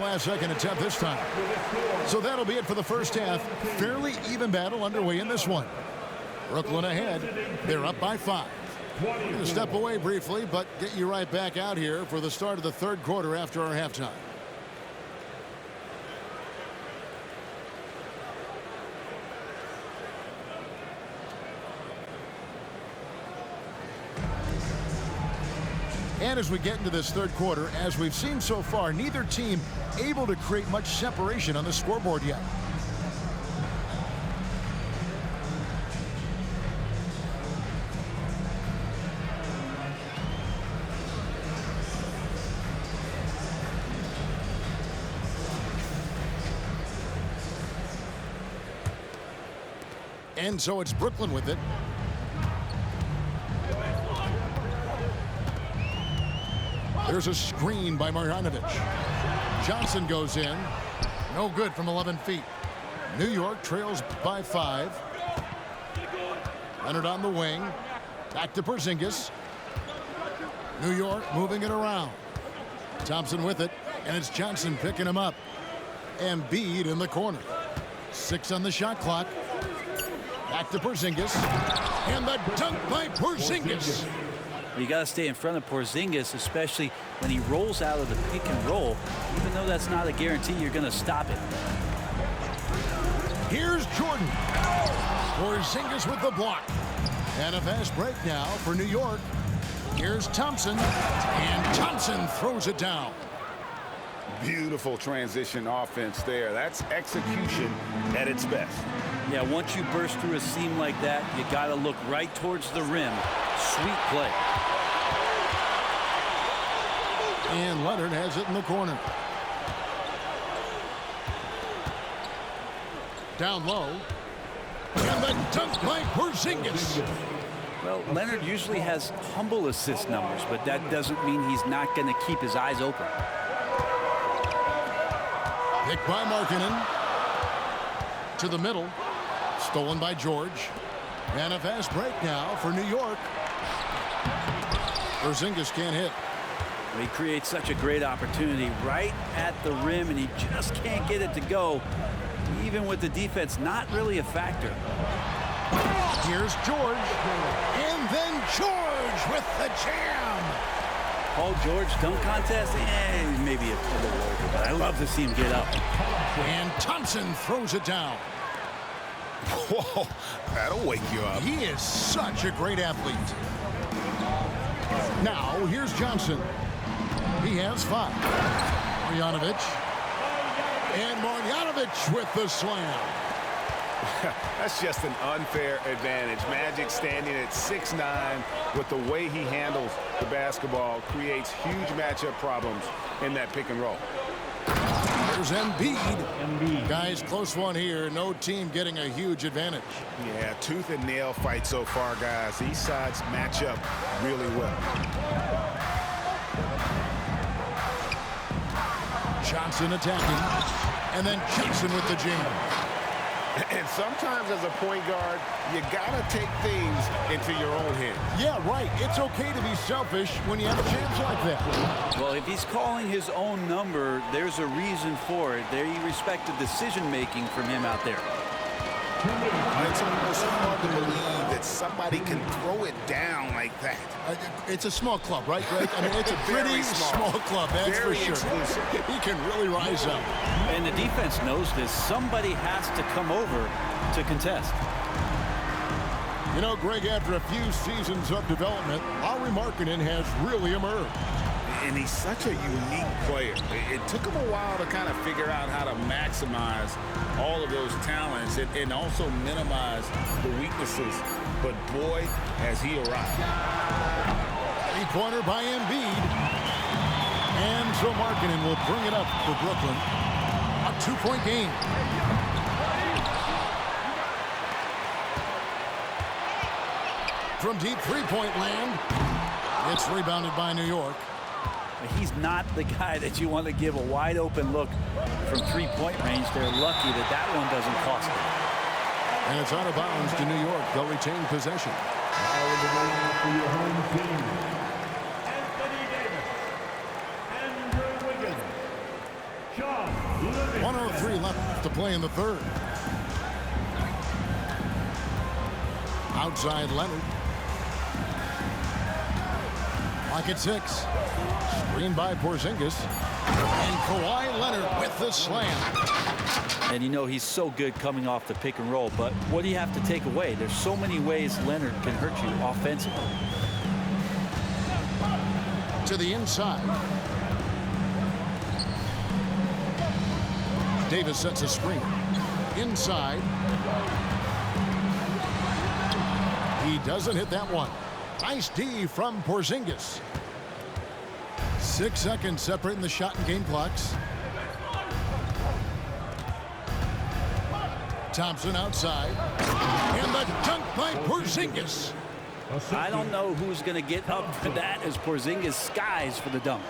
Last second attempt this time. So that'll be it for the first half. Fairly even battle underway in this one. Brooklyn ahead. They're up by 5. We're going to step away briefly, but get you right back out here for the start of the third quarter after our halftime. And as we get into this third quarter, as we've seen so far, neither team able to create much separation on the scoreboard yet. And so it's Brooklyn with it. There's a screen by Marjanovic. Johnson goes in. No good from 11 feet. New York trails by 5. Leonard on the wing. Back to Porzingis. New York moving it around. Thompson with it. And it's Johnson picking him up. Embiid in the corner. 6 on the shot clock. Back to Porzingis. And the dunk by Porzingis. You got to stay in front of Porzingis, especially when he rolls out of the pick and roll. Even though that's not a guarantee, you're going to stop it. Here's Jordan. Porzingis with the block. And a fast break now for New York. Here's Thompson. And Thompson throws it down. Beautiful transition offense there. That's execution at its best. Yeah, once you burst through a seam like that, you got to look right towards the rim. Sweet play. And Leonard has it in the corner. Down low. And the dunk by Porzingis. Well, Leonard usually has humble assist numbers, but that doesn't mean he's not going to keep his eyes open. Picked by Markkanen. To the middle. Stolen by George. And a fast break now for New York. Porzingis can't hit. He creates such a great opportunity right at the rim, and he just can't get it to go. Even with the defense not really a factor. Here's George. And then George with the jam. Paul George dunk contest? Maybe a little over, but I love to see him get up. And Thompson throws it down. Whoa, that'll wake you up. He is such a great athlete. Now, here's Johnson. He has 5. Marjanovic. And Marjanovic with the slam. That's just an unfair advantage. Magic standing at 6'9", with the way he handles the basketball, creates huge matchup problems in that pick and roll. There's Embiid. Guys, close one here. No team getting a huge advantage. Yeah, tooth and nail fight so far, guys. Each sides match up really well. Johnson attacking. And then Johnson with the jam. And sometimes as a point guard, you gotta take things into your own hands. Yeah, right. It's okay to be selfish when you have a chance like that. Well, if he's calling his own number, there's a reason for it. There you respect the decision-making from him out there. It's almost hard to believe that somebody can throw it down like that. It's a small club, right, Greg? I mean, it's a pretty small club, that's Very for sure. exclusive. He can really rise up. And the defense knows this. Somebody has to come over to contest. You know, Greg, after a few seasons of development, Lauri Markkanen has really emerged. And he's such a unique player. It took him a while to kind of figure out how to maximize all of those talents and also minimize the weaknesses. But boy, has he arrived. Three-pointer by Embiid. And so Markkanen will bring it up for Brooklyn. A 2-point game. From deep three-point land, it's rebounded by New York. He's not the guy that you want to give a wide open look from three-point range. They're lucky that that one doesn't cost them. And it's out of bounds to New York. They'll retain possession. Fouling the line for your home team, Anthony Davis, Andrew Wiggins, John 1:03 left to play in the third. Outside Leonard. Lock at 6. Screen by Porzingis. And Kawhi Leonard with the slam. And you know he's so good coming off the pick and roll, but what do you have to take away? There's so many ways Leonard can hurt you offensively. To the inside. Davis sets a screen. Inside. He doesn't hit that one. Nice D from Porzingis. 6 seconds separating the shot and game clocks. Thompson outside. And the dunk by Porzingis. I don't know who's going to get up for that as Porzingis skies for the dunk.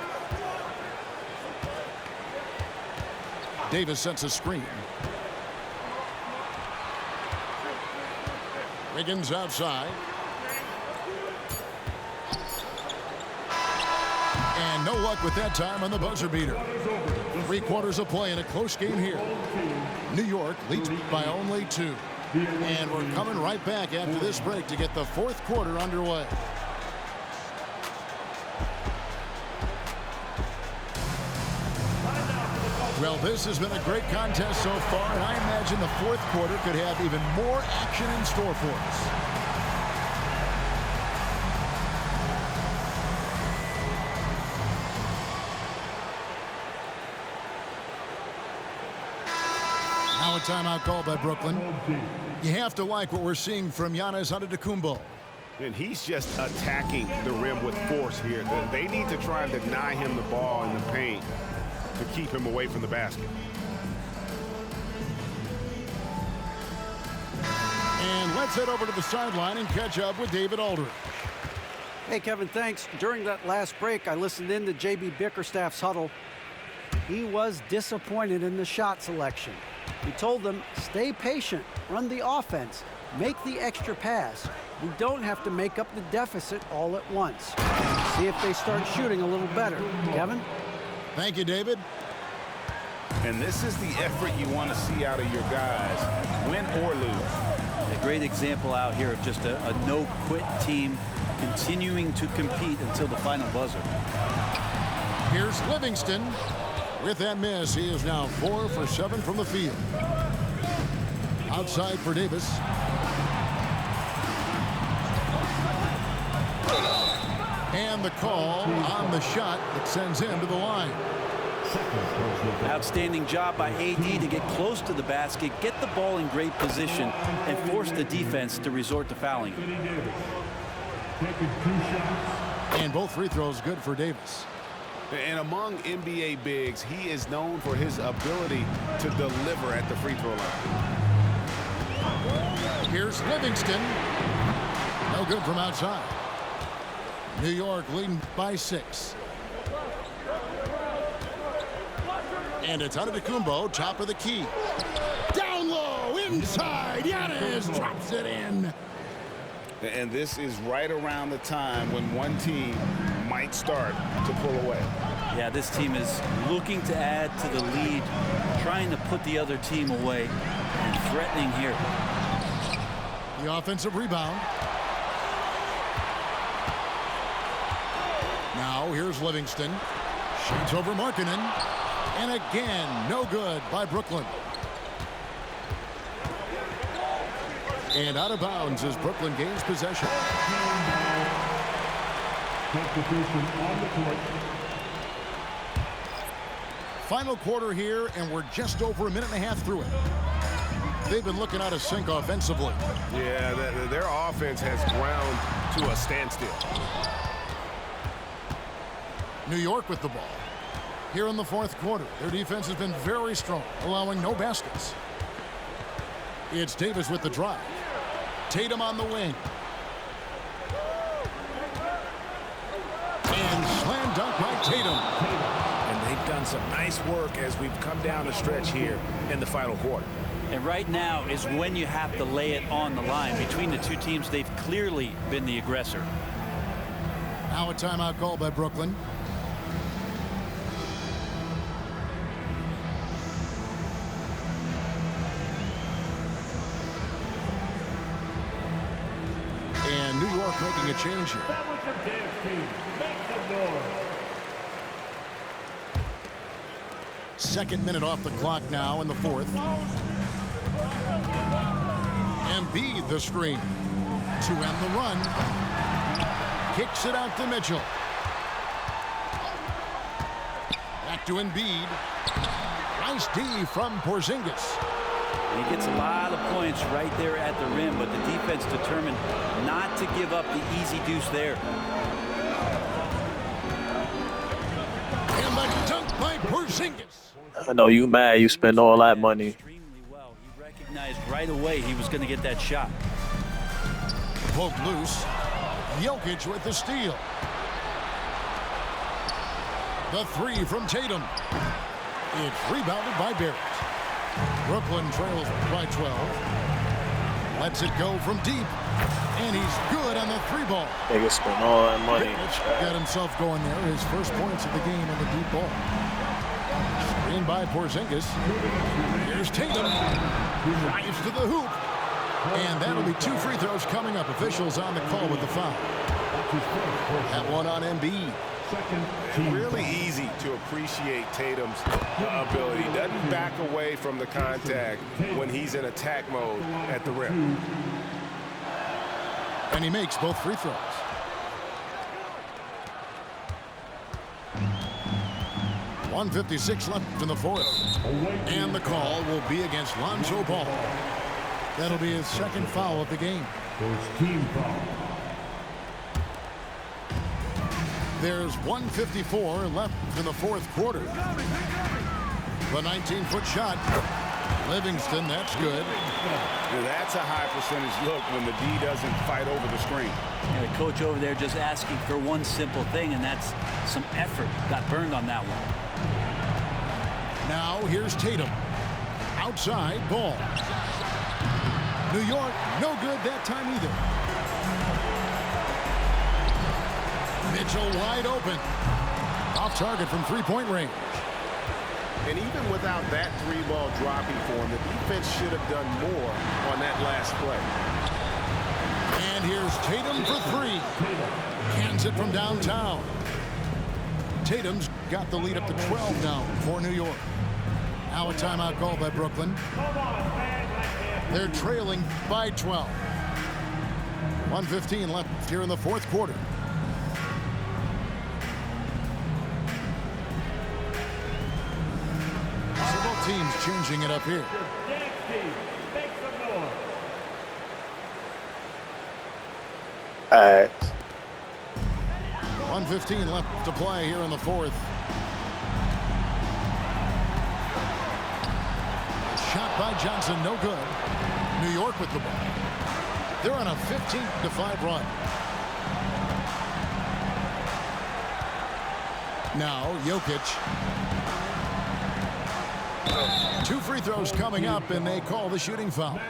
Davis sets a screen. Wiggins outside. And no luck with that time on the buzzer beater. 3 quarters of play in a close game here. New York leads by only 2. And we're coming right back after this break to get the 4th quarter underway. Well, this has been a great contest so far, and I imagine the 4th quarter could have even more action in store for us. Now a timeout called by Brooklyn. You have to like what we're seeing from Giannis Antetokounmpo. And he's just attacking the rim with force here. They need to try and deny him the ball in the paint to keep him away from the basket. And let's head over to the sideline and catch up with David Aldridge. Hey, Kevin, thanks. During that last break, I listened in to J.B. Bickerstaff's huddle. He was disappointed in the shot selection. He told them, stay patient, run the offense, make the extra pass. We don't have to make up the deficit all at once. See if they start shooting a little better. Kevin? Thank you, David. And this is the effort you want to see out of your guys, win or lose. A great example out here of just a no-quit team continuing to compete until the final buzzer. Here's Livingston. With that miss, he is now 4 for 7 from the field. Outside for Davis. And the call on the shot that sends him to the line. Outstanding job by AD to get close to the basket, get the ball in great position, and force the defense to resort to fouling. And both free throws good for Davis. And among NBA bigs, he is known for his ability to deliver at the free throw line. Here's Livingston. No good from outside. New York leading by 6. And it's Antetokounmpo, top of the key. Down low, inside. Giannis drops it in. And this is right around the time when one team might start to pull away. Yeah, this team is looking to add to the lead, trying to put the other team away, and threatening here. The offensive rebound. Now here's Livingston. Shoots over Markkanen. And again, no good by Brooklyn. And out of bounds as Brooklyn gains possession. Final quarter here, and we're just over a minute and a half through it. They've been looking out of sync offensively. Yeah, their offense has ground to a standstill. New York with the ball. Here in the 4th quarter, their defense has been very strong, allowing no baskets. It's Davis with the drive. Tatum on the wing. And slam dunk by Tatum. And they've done some nice work as we've come down the stretch here in the final quarter. And right now is when you have to lay it on the line. Between the two teams, they've clearly been the aggressor. Now a timeout call by Brooklyn. New York making a change here. Bellingham dance team. Make some noise. Second minute off the clock now in the fourth. Embiid the screen to end the run. Kicks it out to Mitchell. Back to Embiid. Nice D from Porzingis. He gets a lot of points right there at the rim, but the defense determined not to give up the easy deuce there. And the dunk by Porzingis. I know you mad you spend all that money. Extremely well. He recognized right away he was going to get that shot. Poked loose. Jokic with the steal. The three from Tatum. It's rebounded by Barrett. Brooklyn trails by 12. Lets it go from deep. And he's good on the three ball. Nigga spend all that money. Got himself going there. His first points of the game on the deep ball. Screen by Porzingis. Here's Tatum. Drives to the hoop. And that'll be 2 free throws coming up. Officials on the call with the foul. That one on Embiid. Really easy to appreciate Tatum's ability. Doesn't back away from the contact when he's in attack mode at the rim. And he makes both free throws. .156 left in the fourth. And the call will be against Lonzo Ball. That'll be his second foul of the game. First team foul. There's 154 left in the fourth quarter. The 19-foot shot. Livingston, that's good. Yeah, that's a high percentage look when the D doesn't fight over the screen. And the coach over there just asking for one simple thing, and that's some effort. Got burned on that one. Now here's Tatum. Outside ball. New York, no good that time either. Mitchell wide open. Off target from three-point range. And even without that three ball dropping for him, the defense should have done more on that last play. And here's Tatum for three. Cans it from downtown. Tatum's got the lead up to 12 now for New York. Now a timeout call by Brooklyn. They're trailing by 12. 1:15 left here in the fourth quarter. Both teams changing it up here. Dance team. Make some noise. All right. 1:15 left to play here in the fourth. Shot by Johnson, no good. New York with the ball. They're on a 15-5 run. Now Jokic. 2 free throws coming up, and they call the shooting foul.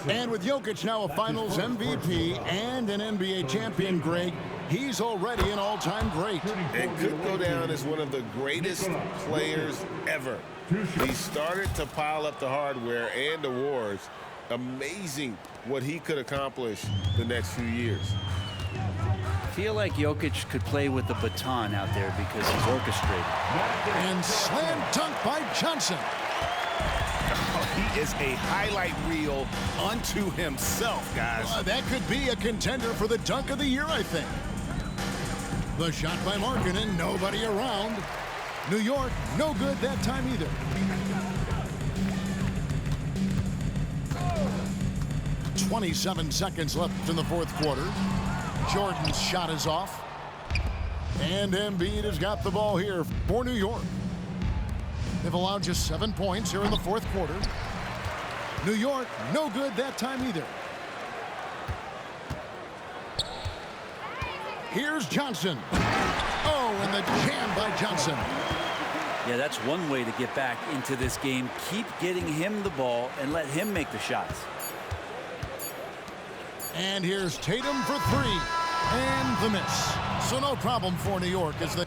And with Jokic now a Finals MVP and an NBA champion, Greg, he's already an all-time great. And could go down as one of the greatest players ever. He started to pile up the hardware and the awards. Amazing what he could accomplish the next few years. I feel like Jokic could play with the baton out there because he's orchestrated. And slam dunk by Johnson. He is a highlight reel unto himself, guys. That could be a contender for the dunk of the year, I think. The shot by Markkanen, nobody around. New York, no good that time either. .27 seconds left in the fourth quarter. Jordan's shot is off. And Embiid has got the ball here for New York. They've allowed just 7 points here in the fourth quarter. New York, no good that time either. Here's Johnson. Oh, and the jam by Johnson. Yeah, that's one way to get back into this game. Keep getting him the ball and let him make the shots. And here's Tatum for three. And the miss. So no problem for New York as they